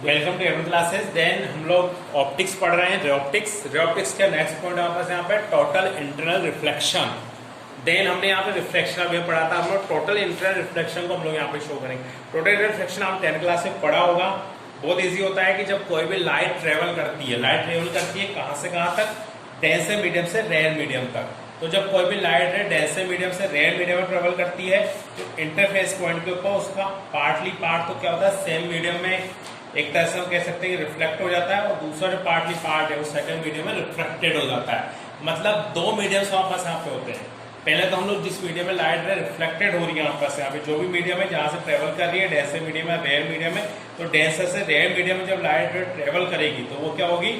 Welcome to every classes. Then हम लोग optics पढ़ रहे हैं, रे ऑप्टिक्स का नेक्स्ट पॉइंट हमारे पास यहाँ पे टोटल इंटरनल रिफ्लेक्शन। देन हमने यहाँ पे रिफ्लेक्शन अभी पढ़ा था, हम लोग टोटल इंटरनल रिफ्लेक्शन को हम लोग यहाँ पे शो करेंगे। टोटल इंटरनल रिफ्लेक्शन आप 10th क्लास में पढ़ा होगा। बहुत ईजी होता है कि जब कोई भी लाइट ट्रेवल करती है कहाँ से कहाँ तक, डेंस मीडियम से रेयर मीडियम तक। तो जब कोई भी लाइट है डेंस मीडियम से रेयर मीडियम में ट्रेवल करती है तो इंटरफेस पॉइंट के ऊपर उसका पार्टली पार्ट तो क्या होता है, सेम मीडियम में एक तरह से हम कह सकते हैं कि रिफ्लेक्ट हो जाता है, और दूसरा जो पार्टली पार्ट है वो सेकंड मीडियम में रिफ्लेक्टेड हो जाता है। मतलब दो मीडियम्स हमारे पास यहाँ पे होते हैं। पहले तो हम लोग जिस मीडियम में लाइट रिफ्लेक्टेड हो रही है हमारे पास यहाँ पे जो भी मीडियम है जहाँ से ट्रेवल कर रही है, डेंसर मीडियम है रेयर मीडियम है, तो डेंसर से रेयर मीडियम में जब लाइट ट्रेवल करेगी तो वो क्या होगी,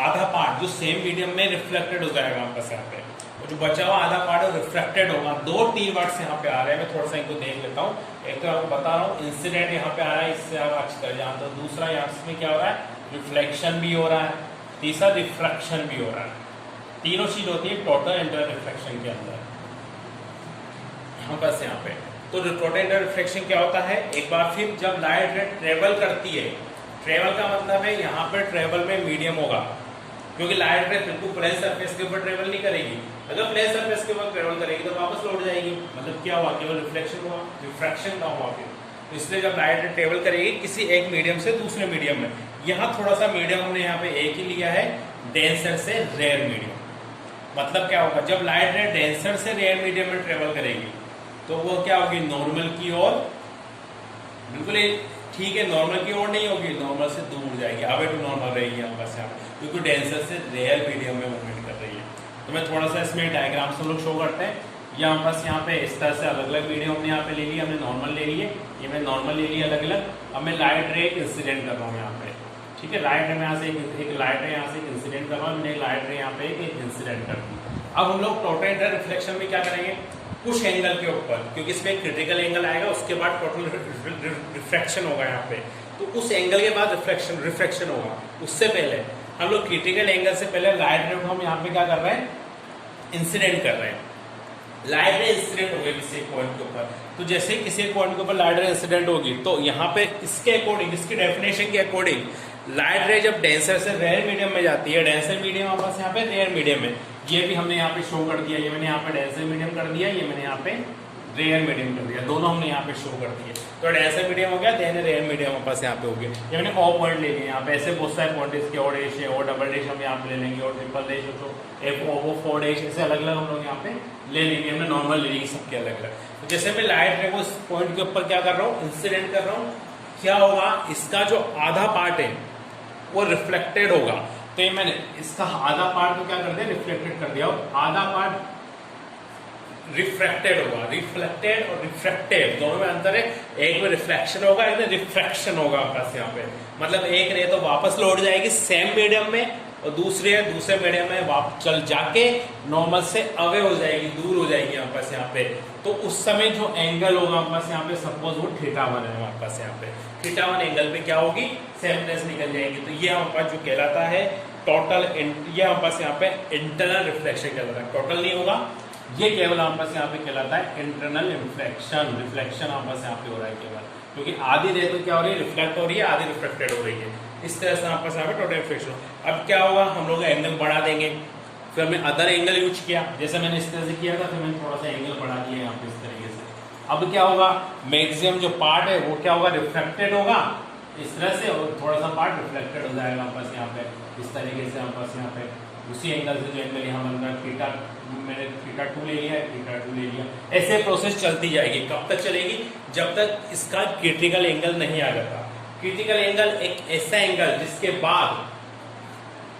आधा पार्ट जो सेम मीडियम में रिफ्लेक्टेड हो जाएगा हमारे पास यहाँ पे, और जो बचा हुआ आधा पार्ट है रिफ्लेक्टेड होगा। दो टी वर्ड्स यहाँ पे आ रहे हैं, मैं थोड़ा सा इनको देख लेता हूँ। एक तो आपको बता रहा हूँ इंसिडेंट यहाँ पे आ रहा है, इससे आप अच्छी तरह जानते हो। दूसरा यहाँ इसमें क्या हो रहा है, रिफ्लेक्शन भी हो रहा है। तीसरा रिफ्रैक्शन भी हो रहा है। तीनों चीज होती है टोटल इंटर रिफ्लेक्शन के अंदर बस यहाँ पे। तो टोटल इंटर रिफ्लेक्शन क्या होता है, एक बार फिर जब लाइट ट्रेवल करती है, ट्रेवल का मतलब है यहाँ पे ट्रेवल में मीडियम होगा, क्योंकि लाइट बिल्कुल प्लेन सरफेस के ऊपर ट्रेवल नहीं करेगी। अगर प्लेन सरफेस के ऊपर ट्रेवल करेगी तो वापस लौट जाएगी। मतलब क्या हुआ, केवल रिफ्लेक्शन हुआ, रिफ्रैक्शन का हुआ फिर। तो इसलिए जब लाइट ट्रेवल करेगी किसी एक मीडियम से दूसरे मीडियम में, यहाँ थोड़ा सा मीडियम हमने यहाँ पे एक ही लिया है, डेंसर से रेयर मीडियम। मतलब क्या होगा, जब लाइट डेंसर से रेयर मीडियम में ट्रेवल करेगी तो वो क्या होगी, नॉर्मल की ओर, बिल्कुल ठीक है, नॉर्मल की ओर नहीं होगी, नॉर्मल से दूर जाएगी, अवे टू नॉर्मल रहेगी यहाँ पर यहाँ, क्योंकि डेंसर से रेयर मीडियम में मूवमेंट कर रही है। तो मैं थोड़ा सा इसमें डायग्राम से हम लोग शो करते हैं। यहाँ बस यहाँ पे इस तरह से अलग अलग मीडियम हमने यहाँ पे ले लिया, हमने नॉर्मल ले लिए, ये मैं नॉर्मल ले लिया अलग अलग। अब मैं लाइट रे इंसिडेंट कर रहा हूँ यहाँ पे, ठीक है। लाइट रे में यहाँ से एक लाइट रे यहाँ से एक इंसिडेंट कर रहा हूँ, मैंने लाइट रे यहाँ पे एक इंसिडेंट कर दी। अब हम लोग टोटल इंटर रिफ्लेक्शन में क्या करेंगे, कुछ एंगल के ऊपर, क्योंकि इसमें क्रिटिकल एंगल आएगा, उसके बाद टोटल रिफ्लेक्शन होगा यहाँ पे, तो उस एंगल के बाद रिफ्लेक्शन होगा। उससे पहले हम लोग क्रिटिकल एंगल से पहले लाइट रे को हम यहाँ पे क्या कर रहे हैं, इंसिडेंट कर रहे हैं। लाइट रे इंसिडेंट हो गई किसी पॉइंट के ऊपर, तो जैसे ही किसी पॉइंट के ऊपर लाइट रे इंसिडेंट होगी तो यहाँ पे इसके अकॉर्डिंग, इसकी डेफिनेशन के अकॉर्डिंग लाइट रे जब डेंसर से रेयर मीडियम में जाती है, डेंसर मीडियम वापस यहाँ पे रेयर मीडियम में, ये भी हमने यहाँ पे शो कर दिया, ये मैंने यहाँ पे डेंसर मीडियम कर दिया, ये मैंने यहाँ पे रेयर मीडियम कर दिया, दोनों हमने यहाँ पे शो कर दिए। तो डेंसर मीडियम हो गया, देन रेयर मीडियम वापस यहाँ पे हो गया। ये मैंने ओ पॉइंट ले लिए यहाँ पे, ऐसे बहुत सारे पॉइंट इसके, और डैश है, और डबल डैश हम यहाँ पे ले लेंगे, और triple dash, F O four dash, ऐसे अलग अलग हम लोग यहाँ पे ले लेंगे। हमने नॉर्मल ले ली सबके अलग अलग। तो जैसे मैं लाइट रे को इस पॉइंट के ऊपर क्या कर रहा हूँ, इंसिडेंट कर रहा हूँ, क्या होगा, इसका जो आधा पार्ट है वो रिफ्लेक्टेड होगा। तो ये मैंने इसका आधा पार्ट को क्या कर दिया, रिफ्लेक्टेड कर दिया, और आधा पार्ट रिफ्रैक्टेड होगा। रिफ्लेक्टेड और रिफ्रैक्टेड दोनों में अंतर है, एक में रिफ्लेक्शन होगा, एक में रिफ्रैक्शन होगा बस यहाँ पे। मतलब एक रे तो वापस लौट जाएगी सेम मीडियम में, और दूसरे मीडियम में वापस चल जाके नॉर्मल से अवे हो जाएगी, दूर हो जाएगी वापस यहाँ पे। तो उस समय जो एंगल होगा वापस यहाँ पे, सपोज वो θ1 है वापस यहाँ पे, θ1 एंगल पे क्या होगी, सेमनेस निकल जाएगी। तो ये हमारे पास जो कहलाता है टोटल, ये हमारे पास यहाँ पे इंटरनल रिफ्लेक्शन कहलाता है। टोटल नहीं होगा, ये केवल हमारे पास यहाँ पे कहलाता है इंटरनल रिफ्लेक्शन। रिफ्लेक्शन हमारे पास यहाँ पे हो रहा है केवल, क्योंकि आधी रे तो क्या हो रही है, रिफ्लेक्ट हो रही है, आधी रिफ्लेक्टेड हो रही है। इस तरह से हमारे पास यहाँ पे टोटल रिफ्लेक्शन। अब क्या होगा, हम लोग एंगल बढ़ा देंगे, फिर हमने अदर एंगल यूज किया, जैसे मैंने इस तरह से किया था, फिर मैंने थोड़ा सा एंगल बढ़ा दिया यहाँ पे इस तरीके से। अब क्या होगा, मैक्सिमम जो पार्ट है वो क्या होगा, रिफ्लेक्टेड होगा इस तरह से, और थोड़ा सा पार्ट रिफ्लेक्टेड हो जाएगा वापस यहाँ पे इस तरीके से। वापस यहाँ पे उसी एंगल से जो एंगल यहाँ बन रहा है, थीटा, मैंने θ2 ले लिया, θ2 ले लिया, ऐसे प्रोसेस चलती जाएगी। कब तक चलेगी, जब तक इसका क्रिटिकल एंगल नहीं आ जाता। क्रिटिकल एंगल एक ऐसा एंगल जिसके बाद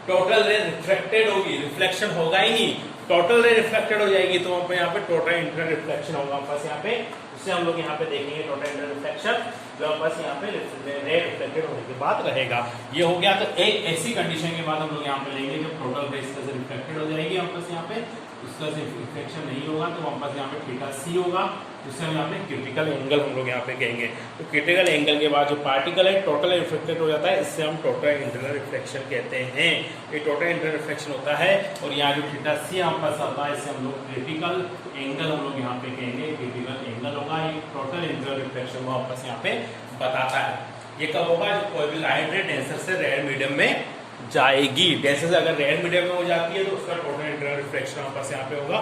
टोटल रे रिफ्लेक्टेड होगी, रिफ्लेक्शन होगा ही नहीं, टोटल रे रिफ्लेक्टेड हो जाएगी, तो यहाँ पे टोटल इंटर रिफ्लेक्शन होगा बस यहाँ पे। उससे हम लोग यहाँ पे देखेंगे टोटल इंटर रिफ्लेक्शन, जो बस यहाँ पे रे रिफ्लेक्टेड होने के बाद रहेगा। ये हो गया। तो एक ऐसी कंडीशन के बाद हम लोग यहाँ पे लेंगे जब टोटल रे इससे रिफ्लेक्टेड हो जाएगी वापस यहाँ पे, उसका से रिफ्लेक्शन नहीं होगा, तो वापस यहाँ पे θc होगा, उससे हम यहाँ पे क्रिटिकल एंगल हम लोग यहाँ पे कहेंगे। तो क्रिटिकल एंगल के बाद जो पार्टिकल है टोटल रिफ्लेक्टेड हो जाता है, इससे हम टोटल इंटरनल रिफ्लेक्शन कहते हैं। ये टोटल इंटरनल रिफ्लेक्शन होता है, और यहाँ जो θc यहाँ पास आता है, इससे हम लोग क्रिटिकल एंगल हम लोग यहाँ पे कहेंगे। क्रिटिकल एंगल होगा, ये टोटल इंटरनल रिफ्लेक्शन को वापस यहाँ पे बताता है। ये कब होगा, जब कोई भी लाइट रे डेंसर से रेड मीडियम में जाएगी। डेंसर से अगर रेड मीडियम में हो जाती है तो उसका टोटल इंटरनल रिफ्लेक्शन वापस यहाँ पे होगा।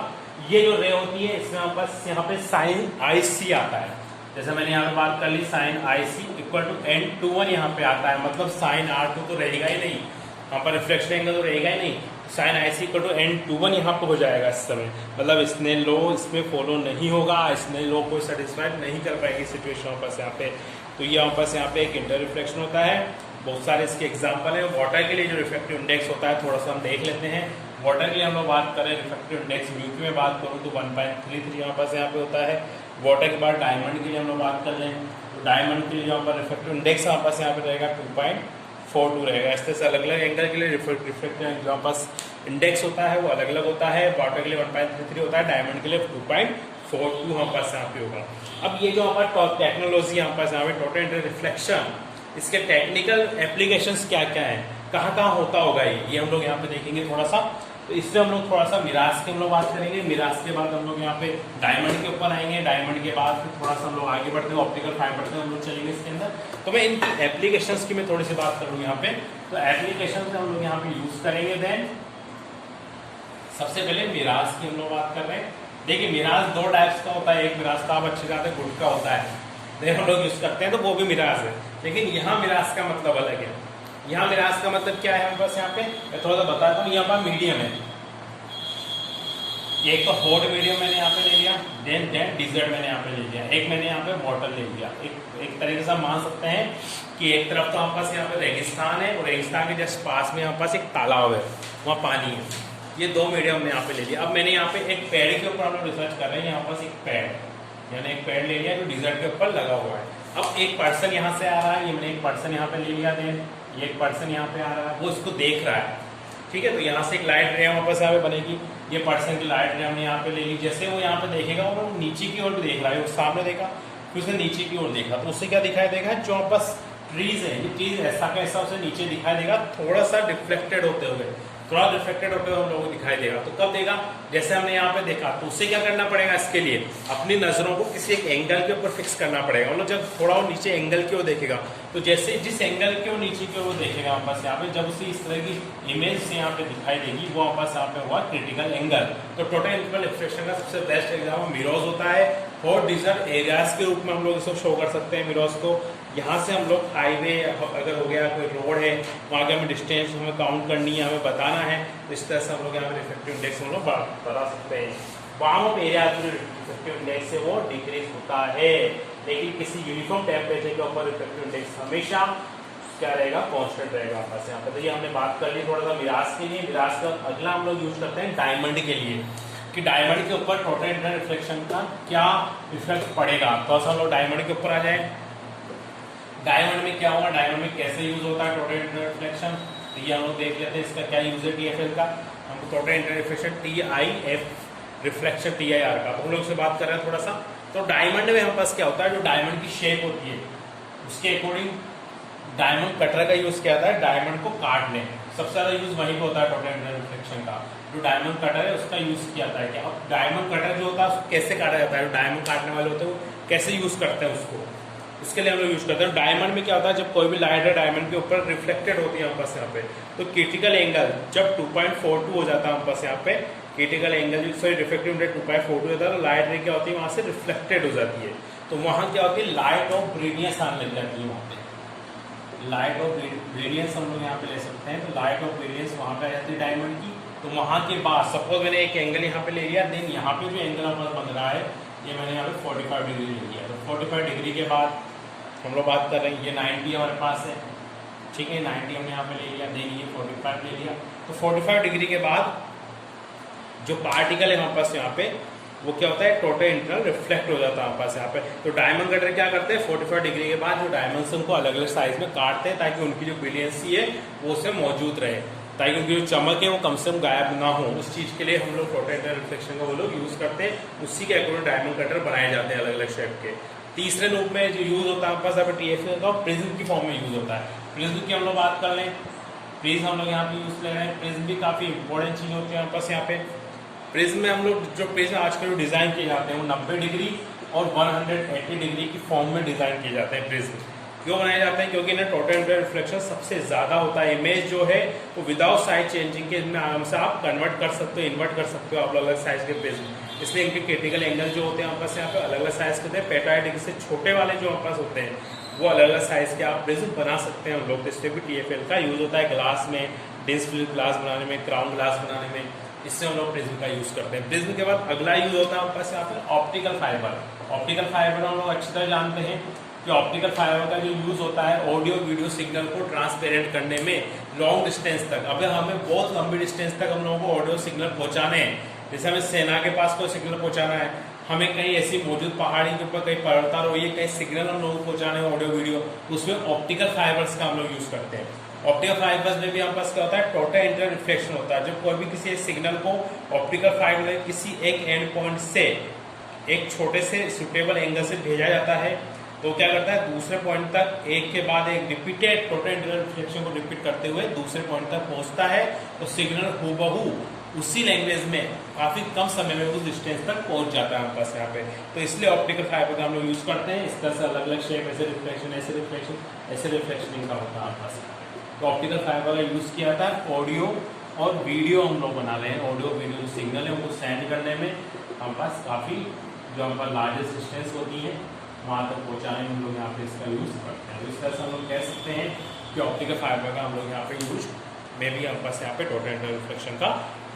ये जो रे होती है इसमें वापस यहाँ पे साइन आई सी आता है। जैसे मैंने यहाँ पे बात कर ली, sine I C equal to n21 यहाँ पे आता है, मतलब साइन R2 तो रहेगा ही नहीं, यहाँ पर रिफ्लेक्शन एंगल तो रहेगा ही नहीं। Sine I C equal to n21 यहाँ पे हो जाएगा इस समय, मतलब इसने लो इसमें फॉलो नहीं होगा, इसने लो को सेटिस्फाइड नहीं कर पाएगी सिचुएशन वापस यहाँ पे। तो ये वापस यहाँ पे एक इंटर रिफ्लेक्शन होता है। बहुत सारे इसके एग्जाम्पल हैं। वाटर के लिए जो रिफ्लेक्टिव इंडेक्स होता है थोड़ा सा हम देख लेते हैं। वाटर के लिए हम लोग बात करें, रिफ्लेक्टिव इंडेक्स म्यू की में बात करूँ तो 1.33 यहाँ पर यहाँ पे होता है। वाटर के बाद डायमंड के लिए हम लोग बात कर लें तो डायमंड के लिए यहाँ पर रिफ्लेक्टिव इंडेक्स यहाँ पर यहाँ पे रहेगा 2.42 रहेगा। इस तरह से अलग अलग एंगल के लिए रिफ्लेक्टिव यहाँ पास इंडेक्स होता है वो अलग अलग होता है। वाटर के लिए 1.33 होता है, डायमंड के लिए 2.42 यहाँ पास यहाँ पे होगा। अब ये जो हमारा टेक्नोलॉजी यहाँ पास यहाँ पे टोटल इंटर रिफ्लेक्शन, इसके टेक्निकल एप्लीकेशंस क्या क्या है, कहाँ कहाँ होता होगा ये हम लोग यहाँ पे देखेंगे थोड़ा सा। तो इससे हम लोग थोड़ा सा मिराज के हम लोग बात करेंगे। मिराज के बाद हम लोग यहाँ पे डायमंड के ऊपर आएंगे। डायमंड के बाद फिर थोड़ा सा हम लोग आगे बढ़ते हैं, ऑप्टिकल फाइबर से हम लोग चलेंगे इसके अंदर। तो मैं इनकी एप्लीकेशंस की मैं थोड़ी सी बात करूँ यहाँ पे। तो एप्लीकेशन हम लोग यहाँ पे यूज करेंगे। देन सबसे पहले मिराज की हम लोग बात कर रहे हैं। देखिए मिराज दो टाइप्स का होता है, एक मिराज का आप अच्छी बात है गुड का होता है, तो हम लोग यूज करते हैं तो वो भी मिराज है। लेकिन यहाँ मिराज का मतलब अलग है। यहाँ मिराज का मतलब क्या है, हम बस यहाँ पे मैं थोड़ा सा बताता हूँ। यहाँ पर मीडियम है, एक तो हॉट मीडियम मैंने यहाँ पे ले लिया, देन डिजर्ट मैंने यहाँ पे ले लिया, एक मैंने यहाँ पे बॉटल ले लिया। एक तरीके से हम मान सकते हैं कि एक तरफ तो हमारे पास यहाँ पे रेगिस्तान है और रेगिस्तान के जस्ट पास में हमारे पास एक तालाब है, वहाँ पानी है। ये दो मीडियम हमने यहाँ पे ले लिया। अब मैंने यहाँ पे एक पेड़ के ऊपर हम लोग रिसर्च कर रहे हैं। यहाँ पास एक पेड़, मैंने एक पेड़ ले लिया जो डिजर्ट के ऊपर लगा हुआ है। अब एक पर्सन यहाँ से आ रहा है, ये मैंने एक पर्सन यहाँ पे ले लिया। देन ये एक पर्सन यहाँ पे आ रहा है, वो इसको देख रहा है, ठीक है। तो यहाँ से एक लाइट रे वापस यहाँ पे बनेगी। ये पर्सन की लाइट रे हमने यहाँ पे ले ली। जैसे वो यहाँ पे देखेगा वो नीचे की ओर भी देख रहा है, वो सामने देखा फिर उसने नीचे की ओर देखा, तो उससे क्या दिखाई देगा, जो बस ट्रीज है ये ट्रीज ऐसा कैसा उसे नीचे दिखाई देगा, थोड़ा सा डिफ्लेक्टेड होते हुए, थोड़ा रिफ्लेक्टेड होते हुए हम लोगों को दिखाई देगा। तो कब देगा, जैसे हमने यहाँ पे देखा। तो उससे क्या करना पड़ेगा, इसके लिए अपनी नजरों को किसी एक एंगल के ऊपर फिक्स करना पड़ेगा। मतलब जब थोड़ा वो नीचे एंगल की ओर देखेगा, तो जैसे जिस एंगल के वो नीचे की ओर देखेगा वापस यहाँ पे, जब उसे इस तरह की इमेज से यहाँ पे दिखाई देगी, वो वापस यहाँ पे हुआ क्रिटिकल एंगल। तो टोटल इंटीग्रल रिफ्लेक्शन का सबसे बेस्ट एग्जाम्पल मिरर्स होता है। और डिजर्ट एरियाज के रूप में हम लोग इसको शो कर सकते हैं मिरर्स को। यहाँ से हम लोग हाईवे अगर हो गया, कोई रोड है, वहाँ के हमें डिस्टेंस हमें काउंट करनी है, हमें बताना है, तो इस तरह से हम लोग यहाँ पे रिफ्लेक्टिव इंडेक्स हम लोग बता सकते हैं। Warm up area reflective index से वो डिक्रीज होता है, लेकिन किसी यूनिफॉर्म टेम्परेचर के ऊपर रिफ्लेक्टिव इंडेक्स हमेशा क्या रहेगा, कांस्टेंट रहेगा बस यहाँ पे। तो ये हमने बात कर ली थोड़ा सा मिराज के लिए। मिराज का अगला हम लोग यूज करते हैं डायमंड के लिए, कि डायमंड के ऊपर टोटल इंटरनल रिफ्लेक्शन का क्या इफेक्ट पड़ेगा। तो हम लोग डायमंड के ऊपर आ जाए। डायमंड में क्या होगा, डायमंड में कैसे यूज होता है टोटल इंटरनल रिफ्लेक्शन, तो ये हम लोग देख लेते हैं। इसका क्या यूज है TFL का, हम total internal reflection TIF reflection TIR का हम लोग से बात कर रहे हैं थोड़ा सा। तो डायमंड में हमारे पास क्या होता है, जो डायमंड की शेप होती है उसके अकॉर्डिंग डायमंड कटर का यूज किया जाता है डायमंड को काटने। सबसे ज्यादा यूज वहीं पे होता है टोटल इंटरनल रिफ्लेक्शन का। जो डायमंड कटर है उसका यूज किया जाता है। क्या अब डायमंड कटर जो होता है उसको कैसे काटा जाता है, डायमंड काटने वाले होते हैं वो कैसे यूज करते हैं उसको, इसके लिए हम लोग यूज करते हैं। डायमंड में क्या होता है, जब कोई भी लाइट है डायमंड के ऊपर रिफ्लेक्टेड होती है वापस यहाँ पे, तो क्रिटिकल एंगल जब 2.42 हो जाता है वापस यहाँ पे, critical angle sorry reflective index 2.42 होता है, तो लाइट रे क्या होती है वहाँ से रिफ्लेक्टेड हो जाती है। तो वहाँ क्या होती है, लाइट ऑफ ब्रिलियंस आने लग जाती है वहाँ पे। लाइट ऑफ ब्रिलियंस हम लोग यहाँ पे ले सकते हैं। तो लाइट ऑफ ब्रिलियंस वहाँ पे आ जाती है डायमंड की। तो वहाँ के बाद सपोज मैंने एक एंगल यहाँ पे ले लिया, देन यहाँ पे जो एंगल हमारा बन रहा है ये मैंने यहाँ पे 45 डिग्री ले लिया। तो 45 डिग्री के बाद हम लोग बात कर रहे हैं, ये 90 हमारे पास है, ठीक है, 90 हमने यहाँ पे ले लिया, देन ये 45 ले लिया। तो 45 डिग्री के बाद जो पार्टिकल है हमारे पास यहाँ पे वो क्या होता है, टोटल इंटरनल रिफ्लेक्ट हो जाता है हमारे पास यहाँ पे। तो डायमंड कटर क्या करते हैं, 45 डिग्री के बाद जो डायमंड्स उनको अलग अलग साइज में काटते हैं, ताकि उनकी जो ब्रिलियंसी है वो उसमें मौजूद रहे, ताकि उनकी जो चमक है वो कम से कम गायब ना हो। उस चीज़ के लिए हम लोग टोटल इंटरनल रिफ्लेक्शन का वो लोग यूज़ करते हैं। उसी के अकॉर्डिंग डायमंड कटर बनाए जाते हैं अलग अलग शेप के। तीसरे रूप में जो यूज़ होता है हमारे पास यहाँ पे TFL का प्रिज्म की फॉर्म में यूज़ होता है। प्रिज्म की हम लोग बात कर लें, प्रिज्म हम लोग यहाँ पे यूज़ ले रहे हैं। प्रिज्म भी काफ़ी इंपॉर्टेंट चीज़ होती है हमारे पास यहाँ पे। प्रिज्म में हम लोग जो प्रिज्म आजकल जो डिज़ाइन किए जाते हैं वो 90 डिग्री और 180 डिग्री की फॉर्म में डिज़ाइन किए जाते हैं प्रिज्म। क्यों बनाए जाते हैं? क्योंकि इन्हें टोटल इंटरनल रिफ्लेक्शन सबसे ज़्यादा होता है। इमेज जो है वो विदाउट साइज चेंजिंग के इनमें आराम से आप कन्वर्ट कर सकते हो, इन्वर्ट कर सकते हो आप अलग अलग साइज के प्रिज्म। इसलिए इनके क्रिटिकल एंगल जो होते हैं हमारे पास यहाँ पे अलग अलग साइज के होते हैं। 45 डिग्री से छोटे वाले जो हमारे पास होते हैं वो अलग अलग साइज के आप प्रिज्म बना सकते हैं हम लोग। इसलिए भी TFL का यूज़ होता है ग्लास में, डेंस फिल्म ग्लास बनाने में, क्राउन ग्लास बनाने में, इससे हम लोग प्रिज्म का यूज़ करते हैं। प्रिज्म के बाद अगला यूज़ होता है हमारे पास यहाँ पे ऑप्टिकल फाइबर। ऑप्टिकल फाइबर हम लोग अच्छी तरह जानते हैं कि ऑप्टिकल फाइबर का जो यूज़ होता है ऑडियो वीडियो सिग्नल को ट्रांसपेरेंट करने में लॉन्ग डिस्टेंस तक। अगर हमें बहुत लंबी डिस्टेंस तक हम लोगों को ऑडियो सिग्नल पहुंचाने हैं, जैसे हमें सेना के पास कोई सिग्नल पहुंचाना है, हमें कहीं ऐसी मौजूद पहाड़ी के ऊपर कहीं पर्वतारोही है, कहीं सिग्नल हम लोगों को पहुंचाने हैं ऑडियो वीडियो, तो उसमें ऑप्टिकल फाइबर्स का हम लोग यूज़ करते हैं। ऑप्टिकल फाइबर्स में भी हमारे पास क्या होता है? टोटल इंटर रिफ्लेक्शन होता है। जब कोई भी किसी सिग्नल को ऑप्टिकल फाइबर किसी एक एंड पॉइंट से एक छोटे से सुटेबल एंगल से भेजा जाता है तो क्या करता है? दूसरे पॉइंट तक एक के बाद एक रिपीटेड टोटल इंटर रिफ्लेक्शन को रिपीट करते हुए दूसरे पॉइंट तक पहुंचता है, तो सिग्नल हूबहू उसी लैंग्वेज में काफ़ी कम समय में उस डिस्टेंस तक पहुंच जाता है हमारे पास यहाँ पे। तो इसलिए ऑप्टिकल फाइबर का हम लोग यूज़ करते हैं। इस तरह से अलग अलग शेप, ऐसे रिफ्लेक्शन, ऐसे रिफ्लेक्शन, ऐसे रिफ्लेक्शन इनका होता है हमारे पास। तो ऑप्टिकल फाइबर का यूज़ किया जाता है ऑडियो और वीडियो हम लोग बना रहे हैं। ऑडियो वीडियो जो सिग्नल है उनको सेंड करने में हमारे पास काफ़ी जो हमारे पास लार्जेस्ट डिस्टेंस होती है वहाँ तक पहुँचाने में हम लोग यहाँ पे इसका यूज़ करते हैं। तो इस तरह से हम लोग कह सकते हैं कि ऑप्टिकल फाइबर का हम लोग यहाँ पे यूज में भी हमारे पास यहाँ पे टोटल इंटर रिफ्लेक्शन का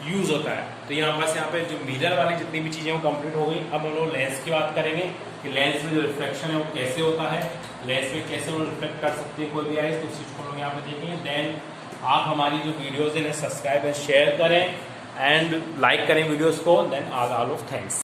यूज़ होता है। तो यहाँ हमारे पास यहाँ पे जो मिरर वाली जितनी भी चीज़ें वो कंप्लीट हो गई। अब हम लोग लेंस की बात करेंगे कि लेंस में जो रिफ्लेक्शन है वो कैसे होता है, लेंस में कैसे वो रिफ्लेक्ट कर सकती है कोई भी आइज, तो उस चीज़ को हम लोग यहाँ पे देखेंगे। देन आप हमारी जो वीडियोज़ हैं सब्सक्राइब एंड शेयर करें एंड लाइक करें वीडियोज़ को। Then all of thanks.